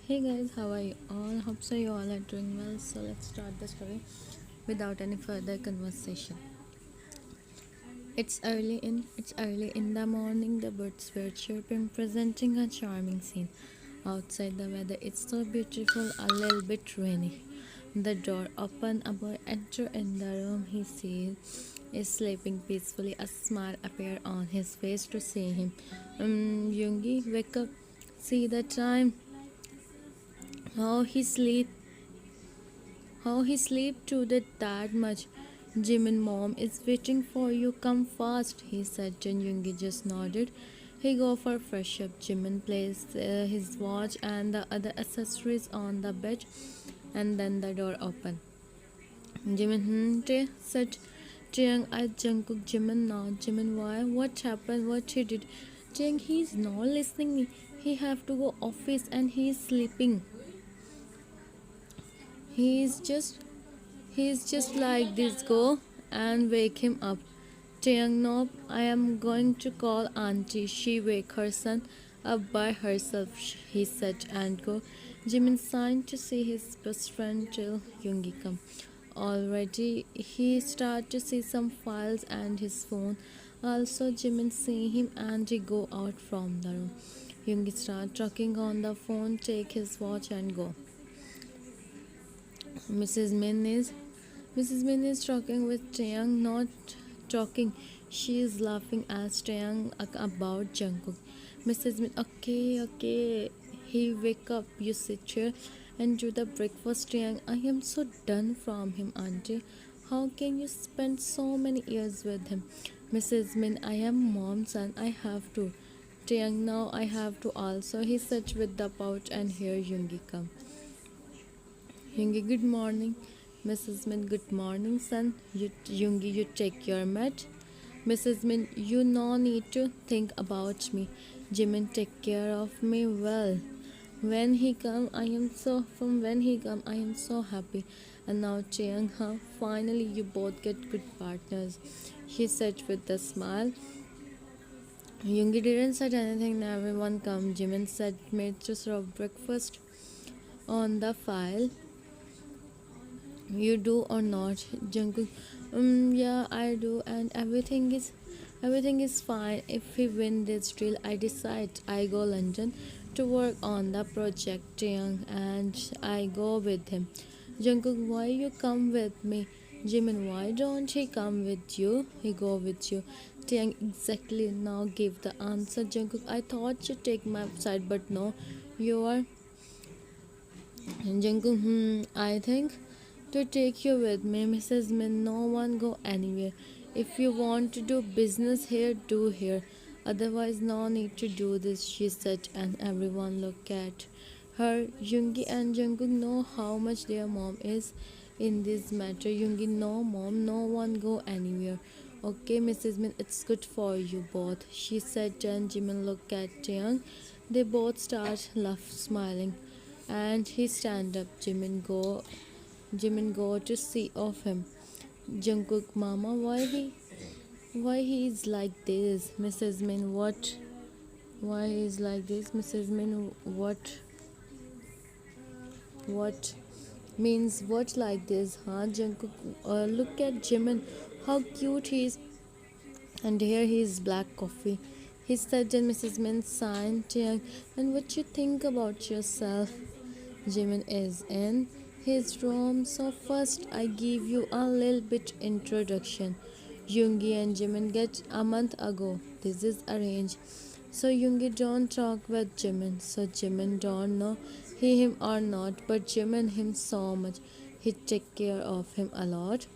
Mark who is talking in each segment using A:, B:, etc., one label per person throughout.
A: Hey guys, how are you all? Hope so you all are doing well. So let's start the story without any further conversation. It's early in the morning. The birds were chirping, presenting a charming scene. Outside the weather it's so beautiful, a little bit rainy. The door open, a boy enter in the room. He sees is sleeping peacefully. A smile appear on his face to see him. Yoongi, wake up. See the time. How he sleep How he sleep through that much. Jimin mom is waiting for you. Come fast, he said. Jin Yoongi just nodded. He go for fresh up. Jimin placed his watch and the other accessories on the bed, and then the door opened. Jimin said Jiang. I Jungkook Jimin now. Jimin, why? What happened? What he did? Jiang, he's not listening. He have to go office and he's sleeping. He's just He's just like this. Go and wake him up. Taeyang, no, I am going to call auntie. She wake her son up by herself, he said, and go. Jimin signed to see his best friend till Yoongi come. Already he start to see some files and his phone. Also Jimin see him and he go out from the room. Yoongi start talking on the phone, take his watch and go. Mrs. Min is Mrs. Min is talking with Taeyang, not talking. She is laughing at Taeyang about Jungkook. Mrs. Min, okay. He wake up. You sit here and do the breakfast. Taeyang, I am so done from him, auntie. How can you spend so many years with him? Mrs. Min, I am mom's son. I have to. Taeyang, now I have to also. He sat with the pouch and here Yoongi come. Yoongi, good morning. Mrs. Min, good morning, son. Yoongi, you take your mat. Mrs. Min, you no need to think about me. Jimin take care of me well. When he come, I am so happy. And now Chiang, huh? Finally, you both get good partners. He said with a smile. Yoongi didn't say anything. Everyone come. Jimin said, made to serve breakfast on the file. You do or not? Jungkook, yeah, I do, and everything is fine. If we win this deal, I decide I go London to work on the project. And I go with him. Jungkook, why you come with me? Jimin, why don't he come with you? He go with you. Taeyang, exactly. Now give the answer. Jungkook, I thought you take my side, but no, you are. Jungkook, I think to take you with me, Mrs. Min. No one go anywhere. If you want to do business here, do here. Otherwise, no need to do this, she said, and everyone looked at her. Yoongi and Jungkook know how much their mom is in this matter. Yoongi, no mom, no one go anywhere. Okay, Mrs. Min, it's good for you both, she said, and Jimin looked at Taeyang. They both start laugh, smiling, and he stand up. Jimin go to see of him. Jungkook, mama, why he is like this? Mrs. Min, what? Why he is like this? Mrs. Min, what means what like this? Huh? Jungkook, look at Jimin, how cute he is, and here he is black coffee. He said, and Mrs. Min signed, and what you think about yourself? Jimin is in his room. So first I give you a little bit introduction. Yoongi and Jimin get a month ago. This is arranged. So Yoongi don't talk with Jimin. So Jimin don't know him or not, but Jimin him so much. He take care of him a lot.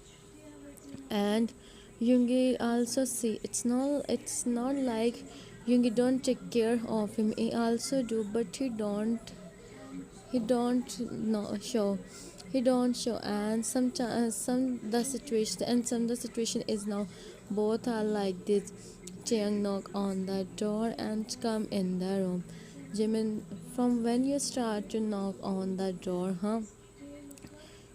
A: And Yoongi also see it's not like Yoongi don't take care of him. He also do, but he don't show, and sometimes the situation is now both are like this. Chiang knock on the door and come in the room. Jimin, from when you start to knock on the door, huh?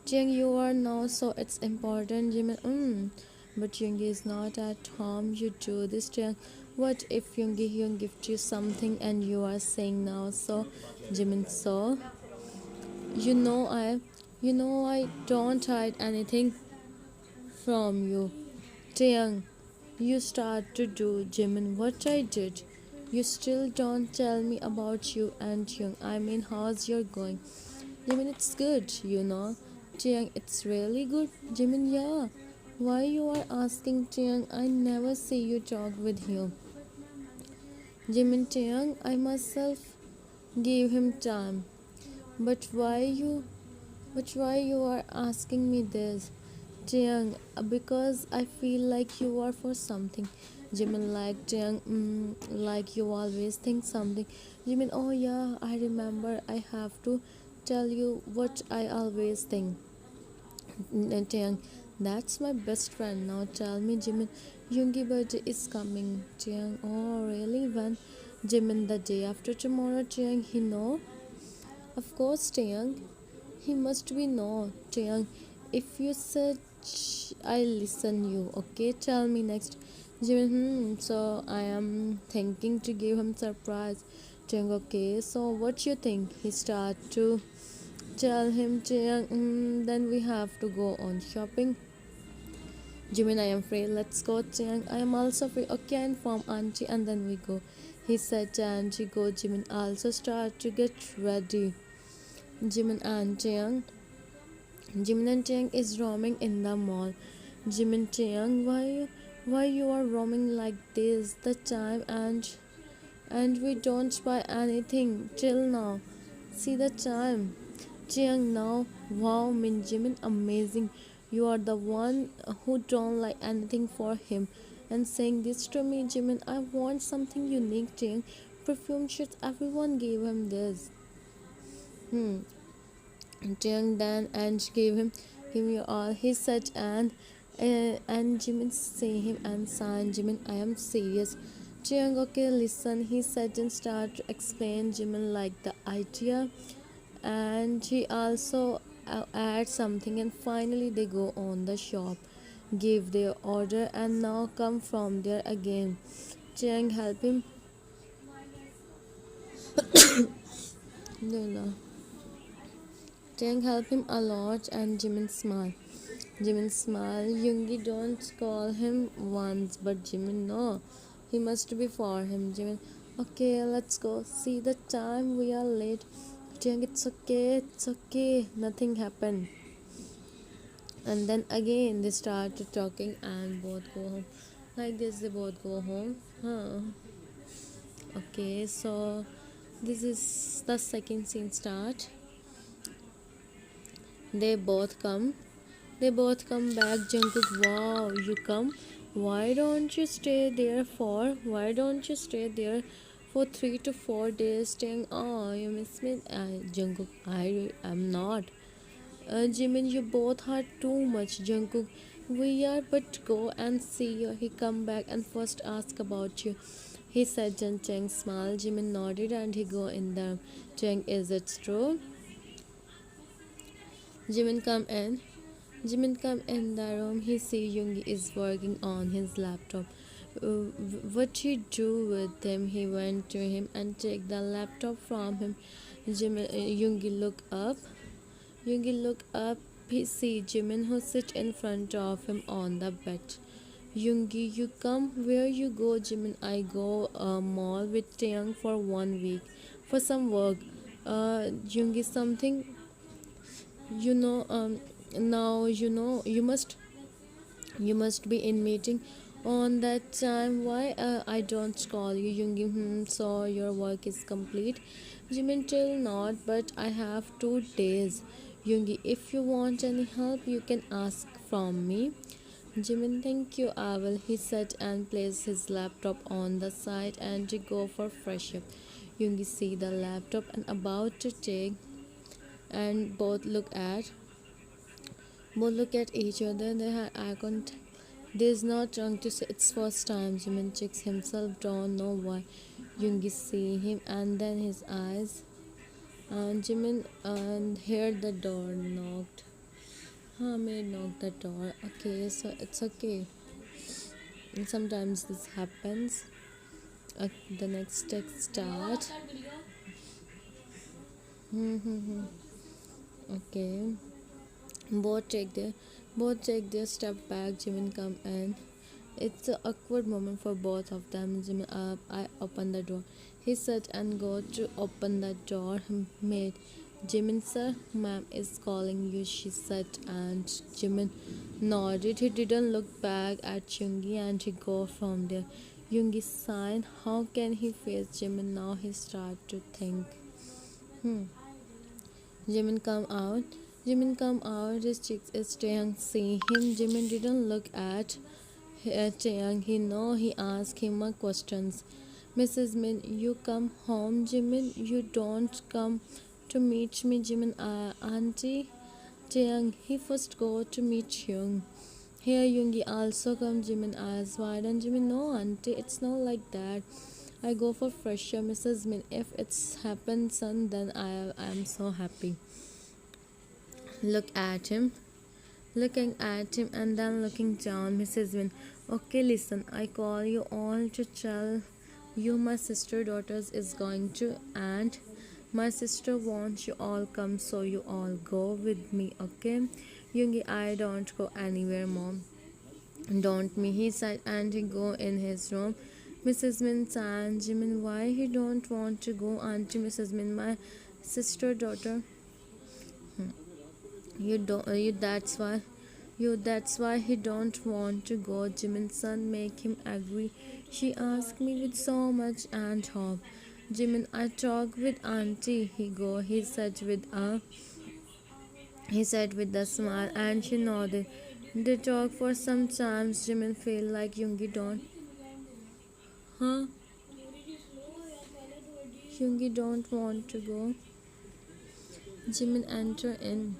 A: Chiang, you are now, so it's important. Jimin, but Yoongi is not at home. You do this, Chiang. What if Yoongi gift you something and you are saying now? So Jimin, so You know I I don't hide anything from you. Taeyang, you start to do, Jimin, what I did. You still don't tell me about you and Young. I mean, how's your going? Jimin, it's good, you know. Taeyang, it's really good. Jimin, yeah. Why you are asking Taeyang? I never see you talk with him. Jimin, Taeyang, I myself gave him time. But why you are asking me this? Jiang, because I feel like you are for something. Jimin, like Jiang, like you always think something. Jimin, oh yeah, I remember. I have to tell you what I always think. Jiang, that's my best friend. Now tell me, Jimin, Yoongi birthday is coming. Jiang, oh really? When? Jimin, the day after tomorrow. Jiang, he know. Of course, Jiang. He must be no, Jiang. If you said I listen you, okay? Tell me next. Jimin, so I am thinking to give him surprise. Jiang, okay. So what you think? He start to tell him, Jiang, then we have to go on shopping. Jimin, I am free. Let's go, Jiang. I am also free. Okay, I inform auntie and then we go. He said, auntie go. Jimin also start to get ready. Jimin and Jiang. Jimin and Jiang is roaming in the mall. Jimin, Jiang, why you are roaming like this? The time and we don't buy anything till now. See the time. Jiang now. Wow, Min Jimin, amazing. You are the one who don't like anything for him. And saying this to me, Jimin, I want something unique, Jiang. Perfume shirts, everyone gave him this. Hmm. Jiang Dan and give me all. He said and Jimin say him and sign Jimin. I am serious. Jiang, okay, listen. He said and start to explain Jimin like the idea, and he also add something. And finally, they go on the shop, give their order, and now come from there again. Jiang help him. No, no. Jiang help him a lot, and Jimin smile. Jimin smile. Yoongi don't call him once, but Jimin no. He must be for him. Jimin, okay, let's go. See the time we are late. Jiang, it's okay. Nothing happened. And then again they start talking and both go home. Like this, they both go home. Huh. Okay, so this is the second scene start. They both come. They both come back. Jungkook, wow, you come. Why don't you stay there for? Why don't you stay there for 3 to 4 days? Staying. Oh, you miss me. Jungkook, I am not. Jimin, you both are too much. Jungkook, we are, but go and see you. He come back and first ask about you. He said, Jen Cheng smiled. Jimin nodded and he go in there. Cheng, is it true? Jimin come in. Jimin come in the room. He see Yoongi is working on his laptop. What you do with him? He went to him and take the laptop from him. Yoongi look up. Yoongi look up. He see Jimin who sit in front of him on the bed. Yoongi, you come. Where you go, Jimin? I go mall with Taeyang for 1 week for some work. Yoongi, something you know. Now you must be in meeting on that time. Why I don't call you, Yoongi? So your work is complete. Jimin, till not, but I have 2 days. Yoongi, if you want any help, you can ask from me. Jimin, thank you, I will. He said and placed his laptop on the side and to go for fresh up. Yoongi see the laptop and about to take, and both look at each other. They had eye contact. This is not trying to say it's first time. Jimin checks himself, don't know why. Yoongi see him and then his eyes. And Jimin and heard the door knocked. Maid knocked the door. Okay, so it's okay. And sometimes this happens. The next text start. Okay. Both take their step back. Jimin come in. It's an awkward moment for both of them. Jimin up. I open the door. He said and go to open the door. Made. Jimin sir, ma'am is calling you. She said and Jimin nodded. He didn't look back at Yoongi and he go from there. Yoongi sighed. How can he face Jimin now? He started to think. Hmm. Jimin come out. Jimin come out. His cheeks is Taeyang. See him. Jimin didn't look at Taeyang. He know he asked him a questions. Mrs. Min, you come home. Jimin, you don't come to meet me. Jimin, auntie. Taeyang, he first go to meet Young. Here Yoongi also come. Jimin eyes wide and Jimin, no auntie, it's not like that. I go for fresher, Mrs. Min. If it's happened, son, then I am so happy. Look at him, looking at him, and then looking down. Mrs. Min. Okay, listen. I call you all to tell you my sister daughters is going to, and my sister wants you all come, so you all go with me. Okay, Yoongi, I don't go anywhere, mom. Don't me, he said, and he go in his room. Mrs. Min and Jimin, why he don't want to go, auntie? Mrs. Min, my sister daughter. You don't. That's why he don't want to go. Jimin's son make him agree. She asked me with so much and hope. Jimin, I talk with auntie. He said with a smile, and she nodded. They talk for some time. Jimin feel like Yoongi don't. Huh? Yoongi don't want to go. Jimin enter in.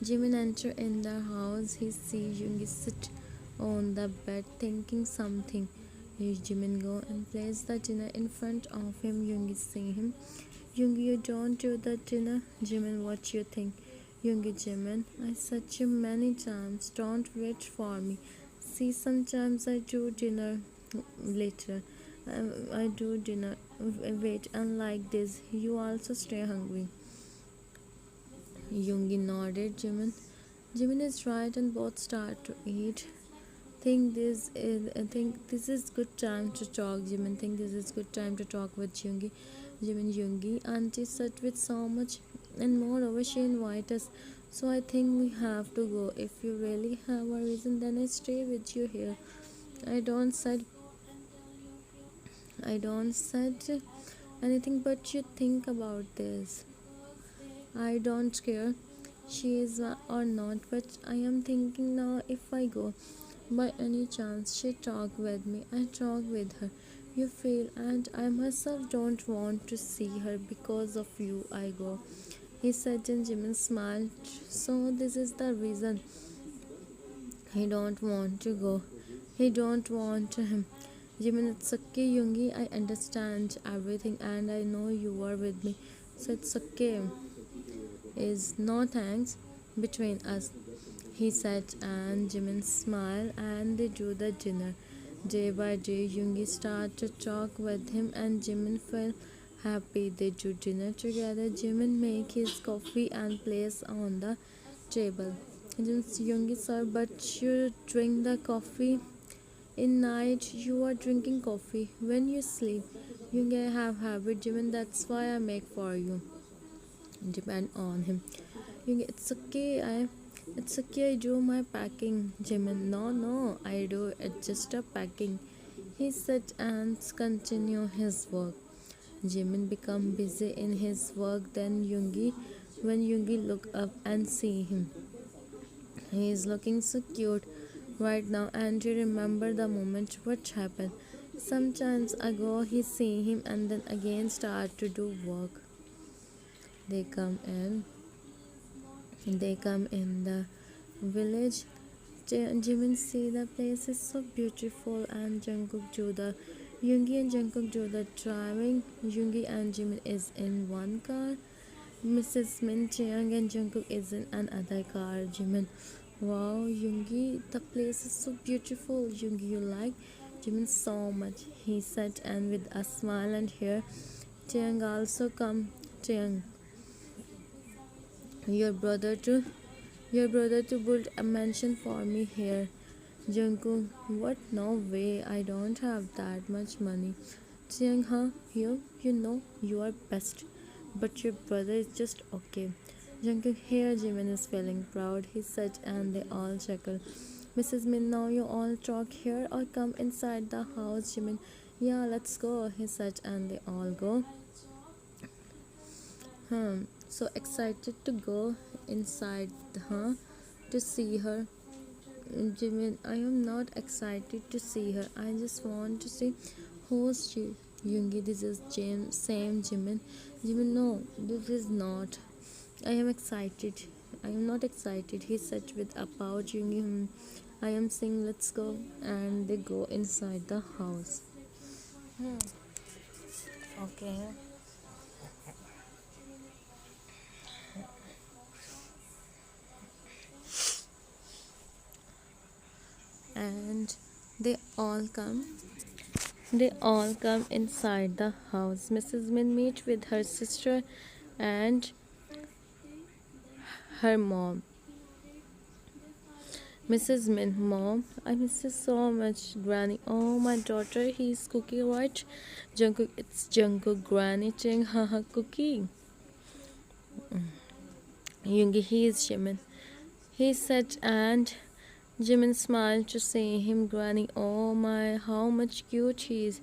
A: Jimin enter in the house. He see Yoongi sit on the bed thinking something. Jimin go and place the dinner in front of him. Yoongi see him. Yoongi, you don't do the dinner. Jimin, what you think? Yoongi, Jimin, I said you many times, don't wait for me. See, sometimes I do dinner later. I do dinner. Wait, unlike this, you also stay hungry. Yoongi nodded. Jimin is right, and both start to eat. Think this is good time to talk. Jimin think this is good time to talk with Yoongi. Jimin, Yoongi, auntie sat with so much, and moreover she invite us. So I think we have to go. If you really have a reason, then I stay with you here. I don't said anything, but you think about this. I don't care she is or not, but I am thinking now if I go by any chance she talk with me, I talk with her. You feel, and I myself don't want to see her because of you. I go. He said, and Jimin smiled. So this is the reason he don't want to go. He don't want him. Jimin, it's okay, Yoongi. I understand everything, and I know you are with me, so it's okay. Is no thanks between us, he said, and Jimin smiled, and they do the dinner. Day by day, Yoongi started to talk with him, and Jimin felt happy. They do dinner together. Jimin make his coffee and place on the table. Yoongi said, but you drink the coffee in night. You are drinking coffee when you sleep. Yoongi, I have habit, Jimin. That's why I make for you. Depend on him. It's okay, I do my packing. Jimin, no, I do it just a packing. He said and continue his work. Jimin become busy in his work. Then when Yoongi look up and see him, he is looking so cute right now, and you remember the moment what happened. Sometimes ago he see him and then again start to do work. They come in. They come in the village. Jimin see the place is so beautiful, and Yoongi and Jungkook do the driving. Yoongi and Jimin is in one car. Mrs. Min, Chiang and Jungkook is in another car. Jimin, wow, Yoongi, the place is so beautiful. Yoongi, you like Jimin so much, he said, and with a smile. And here Chiang also come. Chiang, Your brother to your brother to build a mansion for me here. Jungkook, what? No way, I don't have that much money. Jiang, huh? You know you are best, but your brother is just okay. Jungkook, here Jimin is feeling proud, he said, and they all chuckle. Mrs. Min, now you all talk here or come inside the house, Jimin. Yeah, let's go, he said, and they all go. So excited to go inside, huh? To see her. Jimin, I am not excited to see her. I just want to see who's she. Yoongi, this is same Jimin. Jimin, no, this is not. I am excited. I am not excited. He said with a pout. Yoongi, I am saying let's go, and they go inside the house. Okay. And they all come inside the house. Mrs. Min meet with her sister and her mom. Mrs. Min, mom, I miss you so much, Granny. Oh, my daughter, he's cooking, right? Jungkook, it's Jungkook, Granny, Ching, haha, cookie. Yoongi, he is Jimin. He said, and Jimin smiled to see him. Granny, oh my, how much cute he is.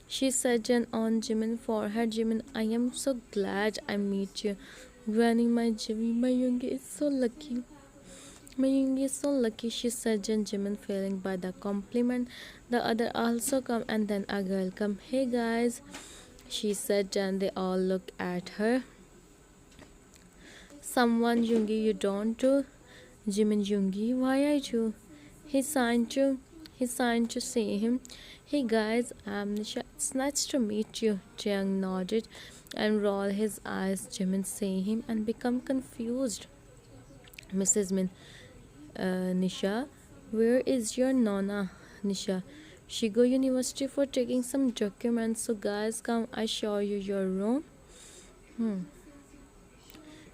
A: She said on Jimin's forehead. Jimin, I am so glad I meet you. Granny, my Jimmy, my Yoongi is so lucky. My Yoongi is so lucky, she said. Jimin feeling by the compliment. The other also come, and then a girl come. Hey guys, she said, and they all look at her. Someone, Yoongi, you don't do. Jimin, Yoongi, why I do? He signed to see him. Hey guys, I'm Nisha. It's nice to meet you. Jiang nodded and rolled his eyes. Jimin see him and become confused. Mrs. Min, Nisha, where is your Nona? Nisha, she go university for taking some documents. So guys, come, I show you your room.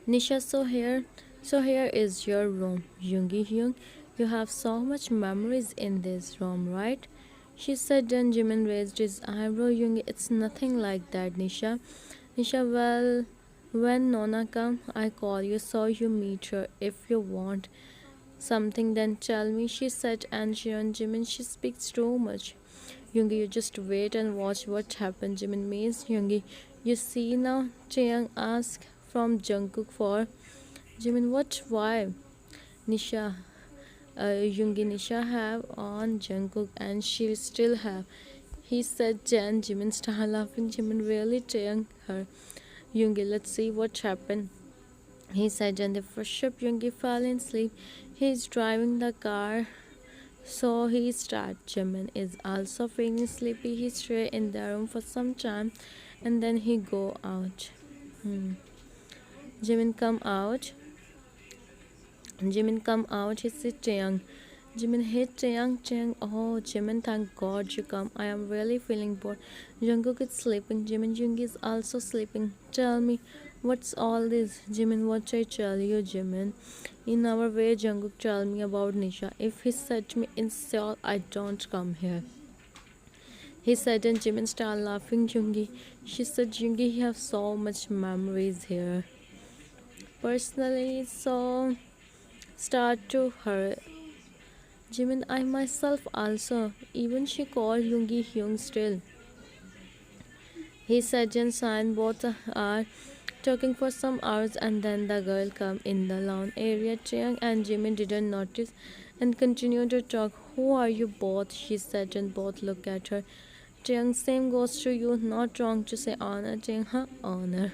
A: Nisha, so here is your room. Yoongi Hyung, you have so much memories in this room, right? She said. Then Jimin raised his eyebrow. Yoongi, it's nothing like that, Nisha. Nisha, well, when Nona come, I call you so you meet her. If you want something, then tell me, she said. And she on Jimin, she speaks too much. Yoongi, you just wait and watch what happens. Jimin means Yoongi, you see now? Taeyang asked from Jungkook for Jimin, what? Why? Nisha, Yoongi, Nisha have on Jungkook and she still have. He said. Jan, Jimin started laughing. Jimin really Taeyang her. Yoongi, let's see what happened. He said. And the first ship, Yoongi fell in sleep. He's driving the car. So he started. Jimin is also feeling sleepy. He stay in the room for some time and then he go out. Jimin come out. He said, Taeyang. Jimin, hey Taeyang. Oh, Jimin, thank God you come. I am really feeling bored. Jungkook is sleeping. Jimin, Yoongi is also sleeping. Tell me, what's all this? Jimin, what I tell you, Jimin? In our way, Jungkook tell me about Nisha. If he said to me in Seoul, I don't come here. He said. And Jimin started laughing. Yoongi, she said, Yoongi, you have so much memories here. Personally, so start to her. Jimin, I myself also. Even she called Yoongi Hyung still. He said and signed. Both are talking for some hours and then the girl come in the lawn area. Taeyang and Jimin didn't notice and continued to talk. Who are you both? She said, and both look at her. Taeyang, same goes to you. Not wrong to say honor. Taeyang, huh? Honor.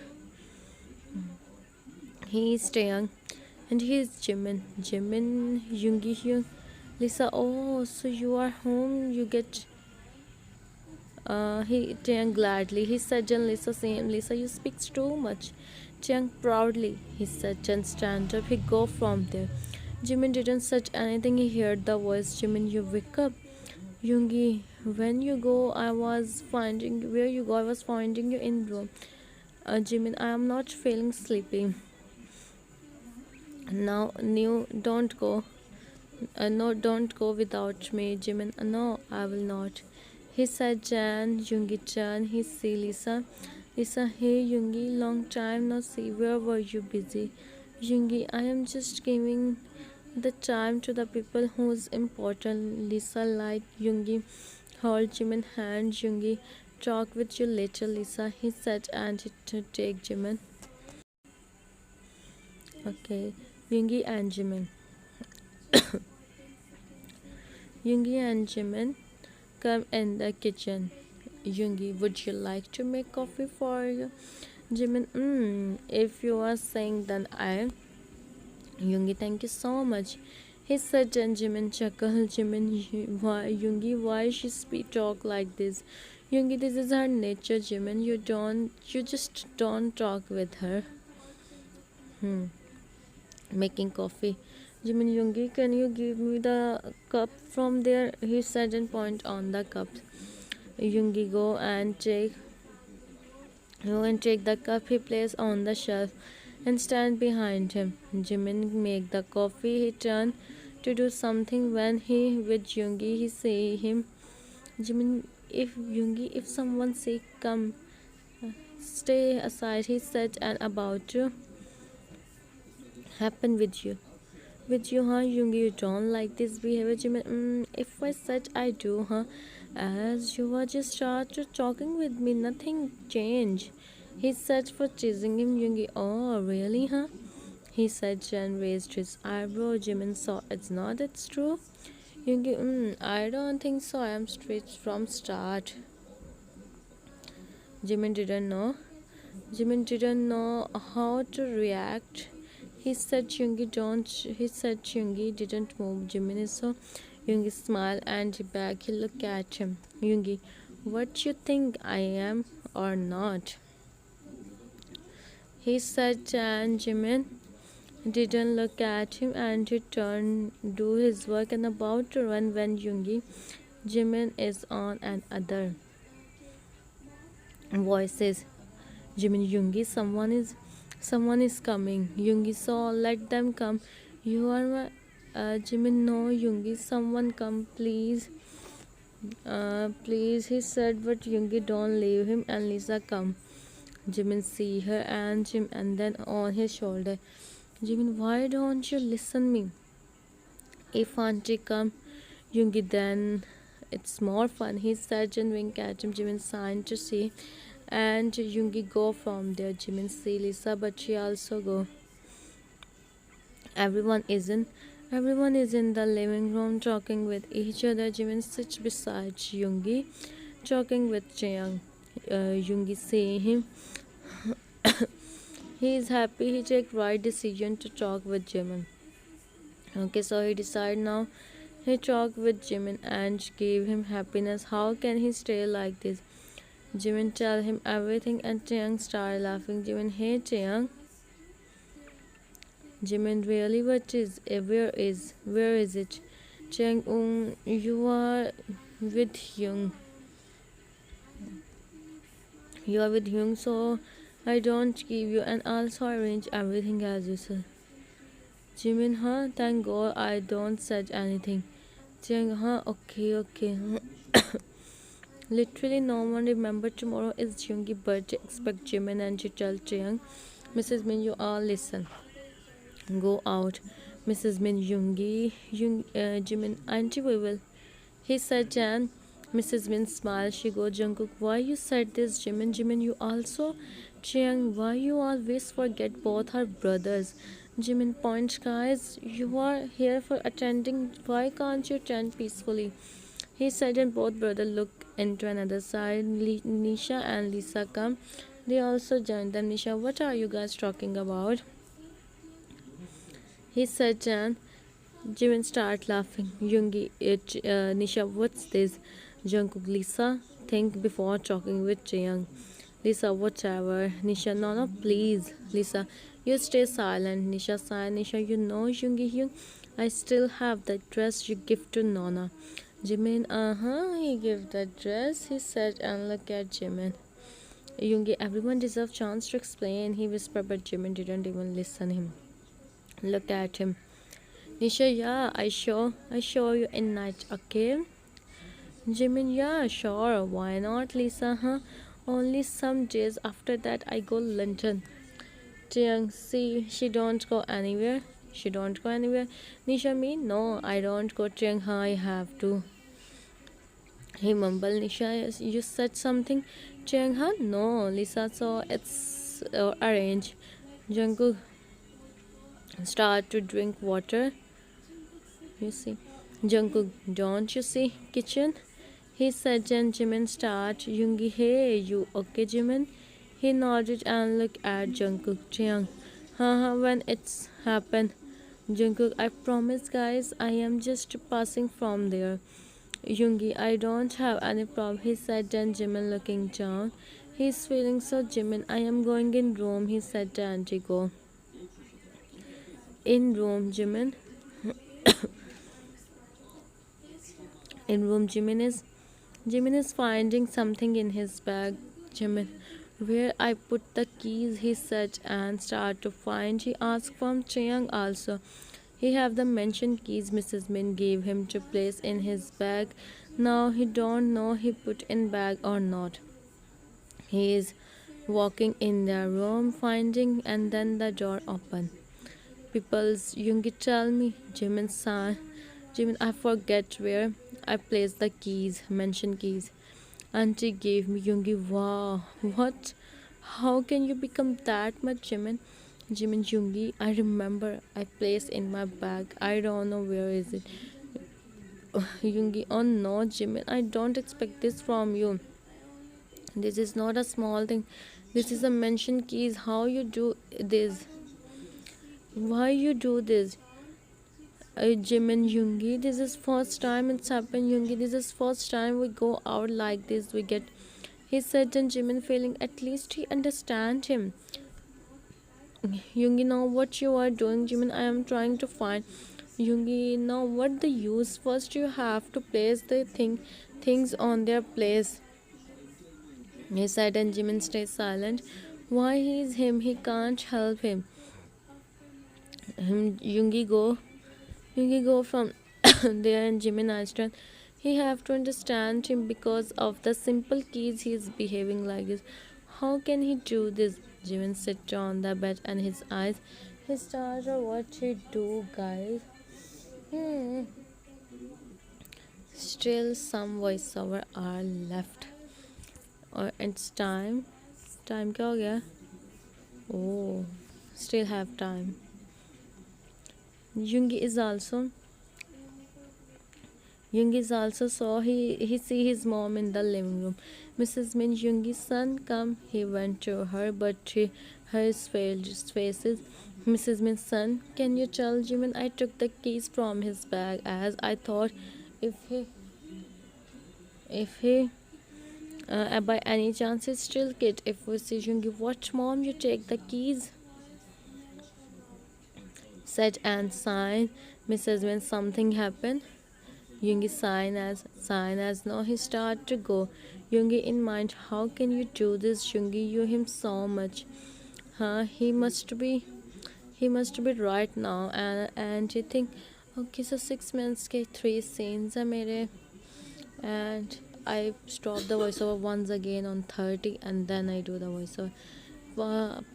A: He is Taeyang and he is Jimin. Jimin, Yoongi Hyung. Lisa, oh, so you are home. You get. He Taeyang gladly. He said, and Lisa same. Lisa, you speak too much. Taeyang proudly. He said, and stand up. He go from there. Jimin didn't say anything. He heard the voice. Jimin, you wake up. Yoongi, when you go, I was finding where you go. I was finding you in room. Jimin, I am not feeling sleepy. Now, new, don't go. No, don't go without me, Jimin. No, I will not. He said, Jan, Yoongi-chan. He see Lisa. Lisa, hey Yoongi, long time no see. Where were you busy? Yoongi, I am just giving the time to the people who's important. Lisa, like Yoongi, hold Jimin hand. Yoongi, talk with you later, Lisa. He said, and he to take Jimin. Okay, Yoongi and Jimin. Yoongi and Jimin come in the kitchen. Yoongi, would you like to make coffee for you? Jimin, if you are saying then I. Yoongi, thank you so much. He said and Jimin chuckled. Jimin, why Yoongi, why she speak talk like this? Yoongi, this is her nature, Jimin. You just don't talk with her. Hmm. Making coffee. Jimin, Yoongi, can you give me the cup from there? He said and point on the cup. Yoongi, go and take the cup he placed on the shelf and stand behind him. Jimin make the coffee. He turned to do something when he with Yoongi. He say him, Jimin, if someone say come, stay aside. He said and about to happen with you. With you, huh, Yoongi? You don't like this behavior, Jimin? If I said I do, huh? As you were just started talking with me, nothing changed. He said for teasing him, Yoongi. Oh, really, huh? He said and raised his eyebrow. Jimin saw it's not. It's true. Yoongi, I don't think so. I am straight from start. Jimin didn't know. Jimin didn't know how to react. He said Yoongi don't. He said Yoongi didn't move. Jimin so Yoongi smiled and back. He looked at him. Yoongi, what you think I am or not? He said and Jimin didn't look at him and he turned do his work and about to run when Yoongi Jimin is on another voices. Jimin, Yoongi, someone is coming. Yoongi, so let them come. You are my Jimin, no, Yoongi, someone come, please. Please, he said, but Yoongi, don't leave him and Lisa come. Jimin see her and Jim and then on his shoulder. Jimin, why don't you listen me? If auntie come, Yoongi, then it's more fun. He said and wink at him. Jimin signed to see and Yoongi go from there. Jimin see Lisa, but she also go. Everyone is in Everyone is in the living room talking with each other. Jimin sits beside Yoongi, talking with Jaeyoung. Yoongi say him he is happy he take right decision to talk with Jimin. Okay, so he decide now he talk with Jimin and give him happiness. How can he stay like this? Jimin tell him everything and Taeyang start laughing. Jimin, hey Taeyang. Jimin, really, where is it? Taeyang, you are with Hyung. You are with Hyung, so I don't give you and also arrange everything as you said. Jimin, huh? Thank God I don't said anything. Taeyang, huh? Okay. Literally, no one remember tomorrow is Yoongi birthday. Expect Jimin and to tell Taeyang, Mrs. Min, you all listen. Go out, Mrs. Min, Jimin, auntie, we will. He said, and Mrs. Min smiled. She go, Jungkook, why you said this, Jimin? Jimin, you also? Chiang, why you always forget both our brothers? Jimin points, guys, you are here for attending. Why can't you attend peacefully? He said, and both brothers look into another side. Nisha and Lisa come. They also joined them. Nisha, what are you guys talking about? He said, and Jimin start laughing. Nisha, what's this? Jungkook, Lisa, think before talking with Jaeyoung. Lisa, whatever. Nisha, no, please. Lisa, you stay silent. Nisha sighed. Nisha, you know, Hyung, I still have that dress you give to Nona. Jimin, he gave that dress, he said, and look at Jimin. Yoongi, everyone deserves chance to explain, he whispered, but Jimin didn't even listen him. Look at him. Nisha, yeah, I show you in night, okay? Jimin, yeah, sure, why not, Lisa, huh? Only some days after that I go London. Jiang, see, she don't go anywhere. She don't go anywhere. Nisha, me? No, I don't go. Jiang, huh, I have to. He mumbled. Nisha, you said something. Jiang, huh? No, Lisa, so it's arranged. Jungkook start to drink water. You see. Jungkook, don't you see? Kitchen. He said, and Jimin start. Yoongi, hey, you okay, Jimin? He nodded and looked at Jungkook. Jiang, haha, when it's happened. Jungkook, I promise, guys, I am just passing from there. Yoongi, I don't have any problem, he said, then Jimin looking down. He's feeling so, Jimin. I am going in room, he said to Antigo. In room, Jimin. In room, Jimin is finding something in his bag. Jimin, where I put the keys, he said, and started to find. He asked from Chiang also. He have the mentioned keys Mrs. Min gave him to place in his bag. Now he don't know he put in bag or not. He is walking in their room, finding, and then the door open. People's Yoongi, tell me, Jimin san. Jimin, I forget where I placed the keys, mentioned keys. Auntie gave me. Yoongi, wow, what? How can you become that much, Jimin? Jimin, Yoongi, I remember I placed in my bag. I don't know where is it. Yoongi, oh no, Jimin, I don't expect this from you. This is not a small thing. This is a mention keys. How you do this? Why you do this? Jimin, Yoongi, this is first time it's happened. Yoongi, this is first time we go out like this. We get. He said, and Jimin feeling at least he understand him. Yoongi, now what you are doing, Jimin? I am trying to find. Yoongi, now what the use? First you have to place the things on their place. He said, and Jimin stays silent. Why he is him? He can't help him. Yoongi go from there, and Jimin asked, he have to understand him because of the simple keys he is behaving like this. How can he do this? Jimin sit on the bed and his eyes. He started what he do, guys. Still some voiceover are left. Or it's time. Time क्या हो गया? Oh, still have time. Yoongi is also saw he see his mom in the living room. Mrs. Min, Yoongi's son, come. He went to her, but her faces. Mrs. Min's son, can you tell Jimin I took the keys from his bag as I thought if he by any chance is still kid. If we see Yoongi, what mom you take the keys? Said and sign. Mrs. Min, something happened. Yoongi sign as no. He start to go. Yoongi in mind, how can you do this? Yoongi, you him so much. Huh? He must be right now. And you think, okay, so 6 minutes के 3 scenes are मेरे. And I stop the voiceover once again on 30 and then I do the voiceover.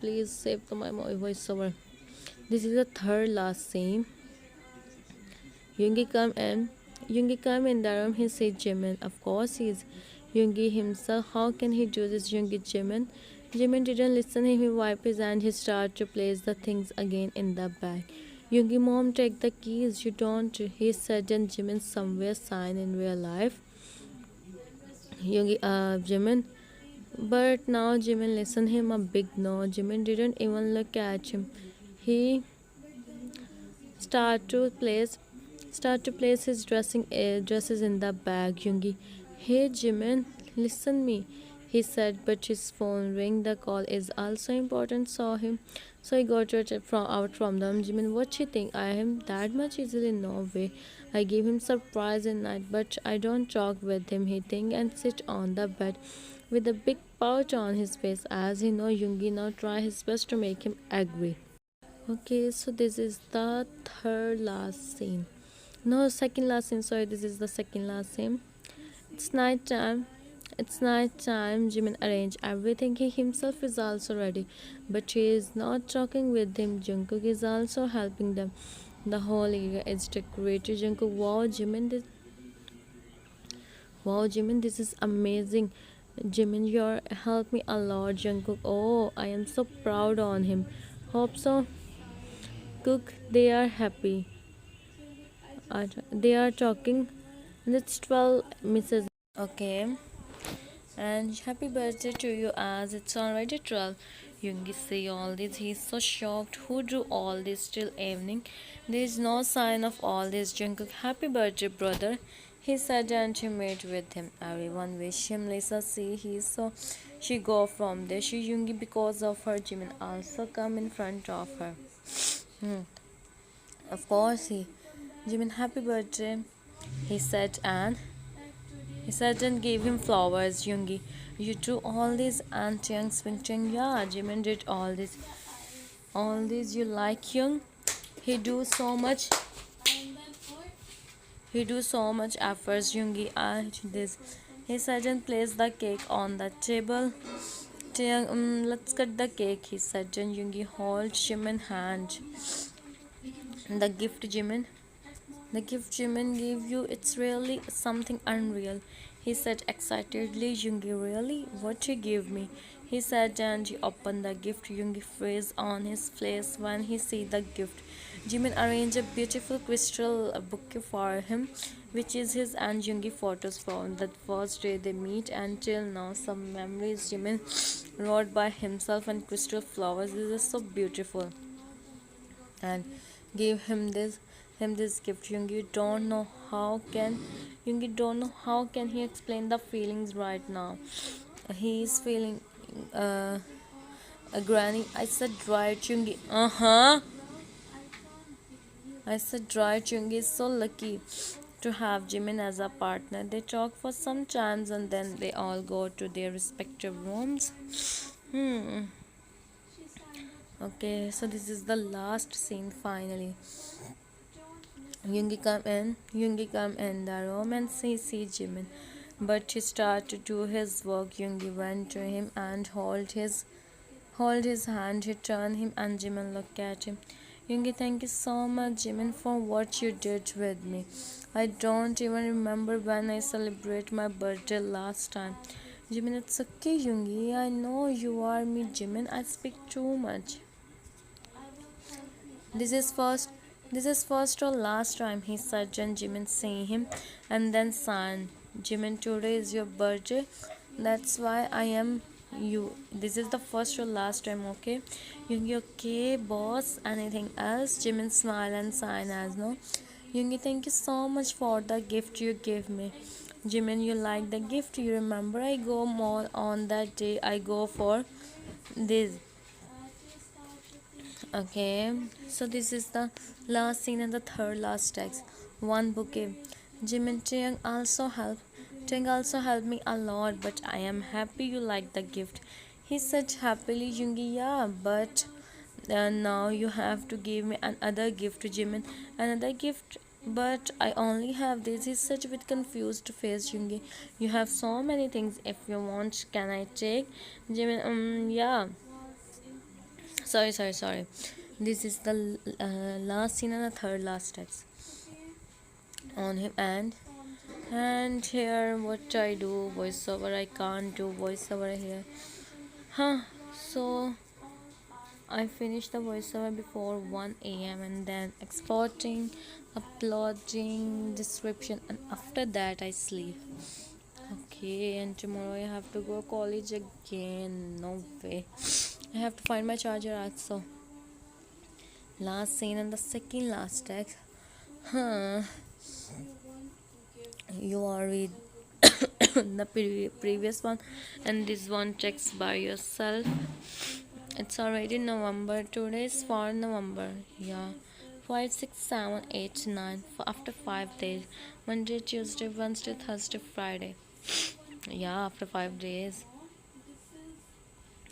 A: Please save my voiceover. This is the third last scene. Yoongi come in the room. He said Jimin. Of course he is. Yoongi himself. How can he do this? Yoongi, Jimin. Jimin didn't listen. He wiped his hand. He started to place the things again in the bag. Yoongi, mom, take the keys. You don't. He said, and Jimin somewhere sign in real life. Yoongi, Jimin. But now Jimin listened him a big no. Jimin didn't even look at him. He started to place his dresses in the bag. Yoongi, hey Jimin, listen me. He said, but his phone ring. The call is also important. Saw him, so he got it out from them. Jimin, what you think? I am that much easily? No way. I gave him surprise in night, but I don't talk with him. He think and sit on the bed with a big pout on his face as he know Yoongi now try his best to make him agree. Okay, so this is the third last scene. No, second last scene. Sorry, this is the second last scene. It's night time. It's night time. Jimin arranged everything. He himself is also ready, but she is not talking with him. Jungkook is also helping them. The whole area is decorated. Jungkook, wow, Jimin, this is amazing. Jimin, you helped me a lot. Jungkook, oh, I am so proud on him. Hope so. Cook, they are happy. They are talking. And it's 12, Mrs. Okay. And happy birthday to you as it's already 12. Yoongi see all this. He's so shocked. Who drew all this till evening? There is no sign of all this. Jungkook, happy birthday, brother. He said and she made with him. Everyone wish him. Lisa see he so she go from there. She Yoongi because of her. Jimin also come in front of her. Hmm. Of course he. Jimin, happy birthday. He said and gave him flowers. Yoongi, you do all this and Chiang Swing Chang. Yeah, Jimin did all this. All this you like Young? He do so much. He do so much efforts. Yoongi this. He said and placed the cake on the table. Chiang, let's cut the cake. He said and Yoongi hold Jimin hand. The gift Jimin. The gift Jimin gave you, it's really something unreal. He said excitedly. Yoongi, really? What you give me? He said and he opened the gift. Yoongi freeze on his face when he see the gift. Jimin arranged a beautiful crystal bouquet for him, which is his and Yoongi photos from that first day they meet until now. Some memories Jimin wrote by himself and crystal flowers. This is so beautiful. And gave him this gift. Yoongi don't know how can he explain the feelings right now. He is feeling uh, a granny. I said right, Yoongi. I said right, Yoongi is so lucky to have Jimin as a partner. They talk for some times and then they all go to their respective rooms. Hmm. Okay, so this is the last scene finally. Yoongi come in the room and see Jimin. But he started to do his work. Yoongi went to him and hold his hand. He turned him and Jimin looked at him. Yoongi, thank you so much, Jimin, for what you did with me. I don't even remember when I celebrated my birthday last time. Jimin, it's okay, Yoongi. I know you are me, Jimin. I speak too much. This is first this is first or last time, he said when Jimin seeing him and then sighed. Jimin, today is your birthday. That's why I am you. This is the first or last time, okay? Yoongi, okay, boss. Anything else? Jimin smiled and sighed as no. Yoongi, thank you so much for the gift you gave me. Jimin, you like the gift? You remember I go mall on that day. I go for this. Okay, so this is the last scene and the third last text. One bouquet. Jimin, Chang also helped me a lot, but I am happy you like the gift. He said happily, Yoongi, yeah, but now you have to give me another gift, Jimin. Another gift, but I only have this. He said with confused face, Yoongi. You have so many things. If you want, can I take? Jimin, yeah. Sorry. This is the last scene and the third last text on him. And here what I do voiceover. I can't do voiceover here. Huh. So I finished the voiceover before 1 a.m. and then exporting, uploading, description, and after that I sleep. Okay, and tomorrow I have to go college again. No way. I have to find my charger also. Last scene and the second last text. Huh. You are read the previous one and this one checks by yourself. It's already November. Today is for November. Yeah. 5, 6, 7, 8, 9. After 5 days. Monday, Tuesday, Wednesday, Thursday, Friday. Yeah, after 5 days.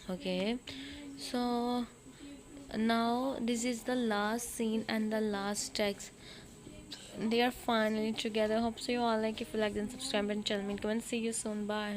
A: Okay. So Now this is the last scene and the last text. They are finally together. Hope so you all like. If you like, then subscribe and tell me in comments. See you soon. Bye.